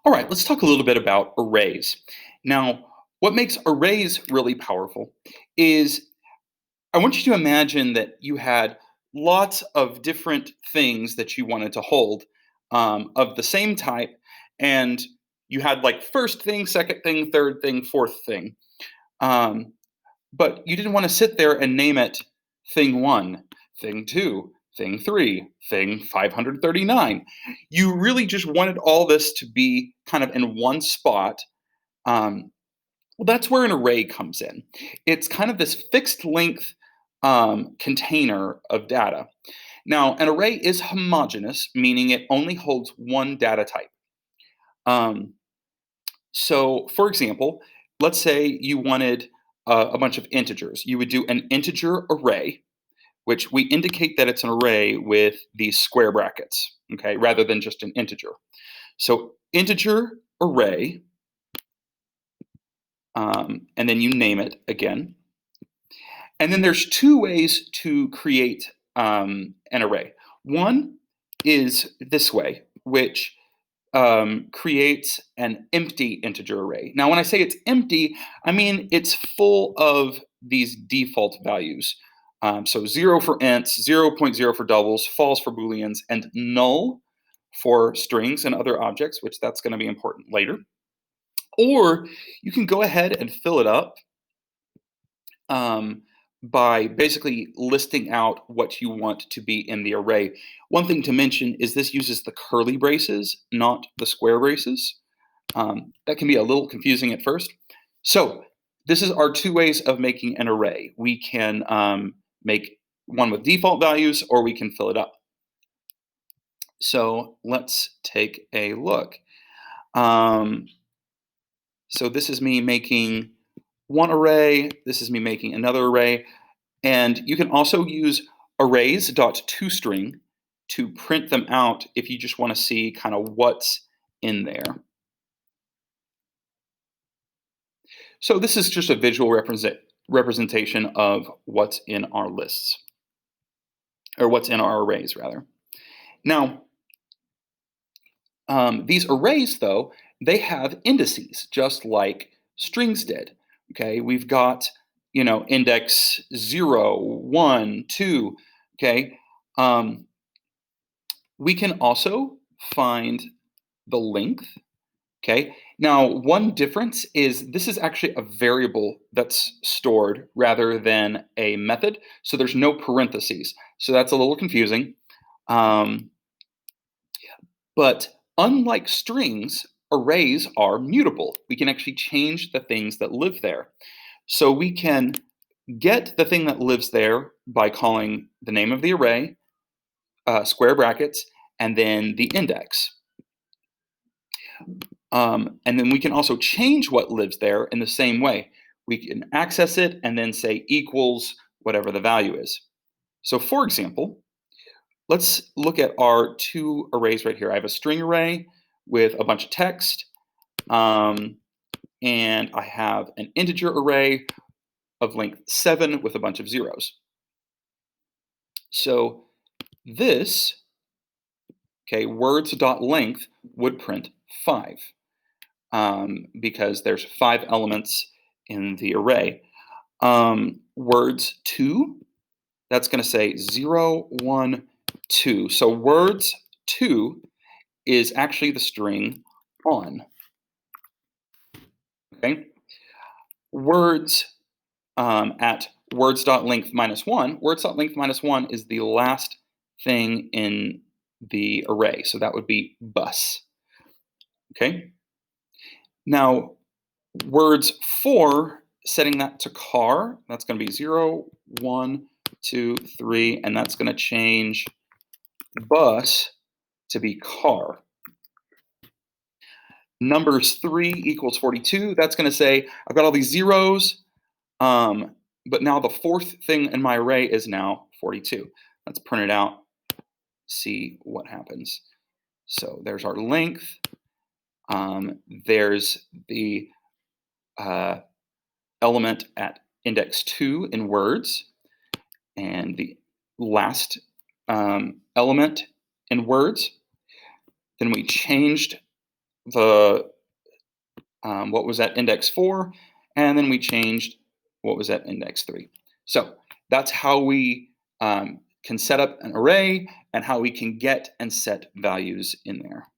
All right, let's talk a little bit about arrays. Now, what makes arrays really powerful is I want you to imagine that you had lots of different things that you wanted to hold of the same type, and you had like first thing, second thing, third thing, fourth thing. Um, but you didn't want to sit there and name it thing one, thing two, thing three, thing 539. You really just wanted all this to be kind of in one spot. Um, well, that's where an array comes in. It's kind of this fixed length container of data. Now, an array is homogeneous, meaning it only holds one data type. Um, so, for example, let's say you wanted a bunch of integers. You would do an integer array, which we indicate that it's an array with these square brackets, okay, rather than just an integer. So, integer array, and then you name it again. And then there's two ways to create an array. One is this way, which creates an empty integer array. Now, when I say it's empty, I mean it's full of these default values. So 0 for ints, 0.0 for doubles, false for booleans, and null for strings and other objects, which that's going to be important later. Or you can go ahead and fill it up um, by basically listing out what you want to be in the array. One thing to mention is this uses the curly braces, not the square braces. That can be a little confusing at first. So this is our two ways of making an array. We can make one with default values, or we can fill it up. So let's take a look. So this is me making one array. This is me making another array. And you can also use arrays.toString to print them out if you just want to see kind of what's in there. So this is just a visual representation of what's in our lists, or what's in our arrays, rather. Now, these arrays, though, they have indices, just like strings did. Okay, we've got, index 0, 1, 2, okay? We can also find the length, okay? Now, one difference is this is actually a variable that's stored rather than a method, so there's no parentheses. So that's a little confusing. But unlike strings, arrays are mutable. We can actually change the things that live there. So we can get the thing that lives there by calling the name of the array, square brackets, and then the index. And then we can also change what lives there in the same way. We can access it and then say equals whatever the value is. So for example, let's look at our two arrays right here. I have a string array with a bunch of text, and I have an integer array of length 7 with a bunch of zeros. So this, okay, words.length would print 5 because there's 5 elements in the array. Words2, that's going to say 0, 1, 2. So words2 is actually the string on. Okay. Words at words.length minus 1, words.length minus 1 is the last thing in the array. So that would be bus. Okay. Now, words 4, setting that to car, that's going to be 0, 1, 2, 3, and that's going to change bus to be car. Numbers 3 equals 42. That's going to say I've got all these zeros, but now the fourth thing in my array is now 42. Let's print it out, see what happens. So there's our length. There's the element at index 2 in words, and the last element in words. Then we changed the what was at index 4, and then we changed what was at index 3. So that's how we can set up an array and how we can get and set values in there.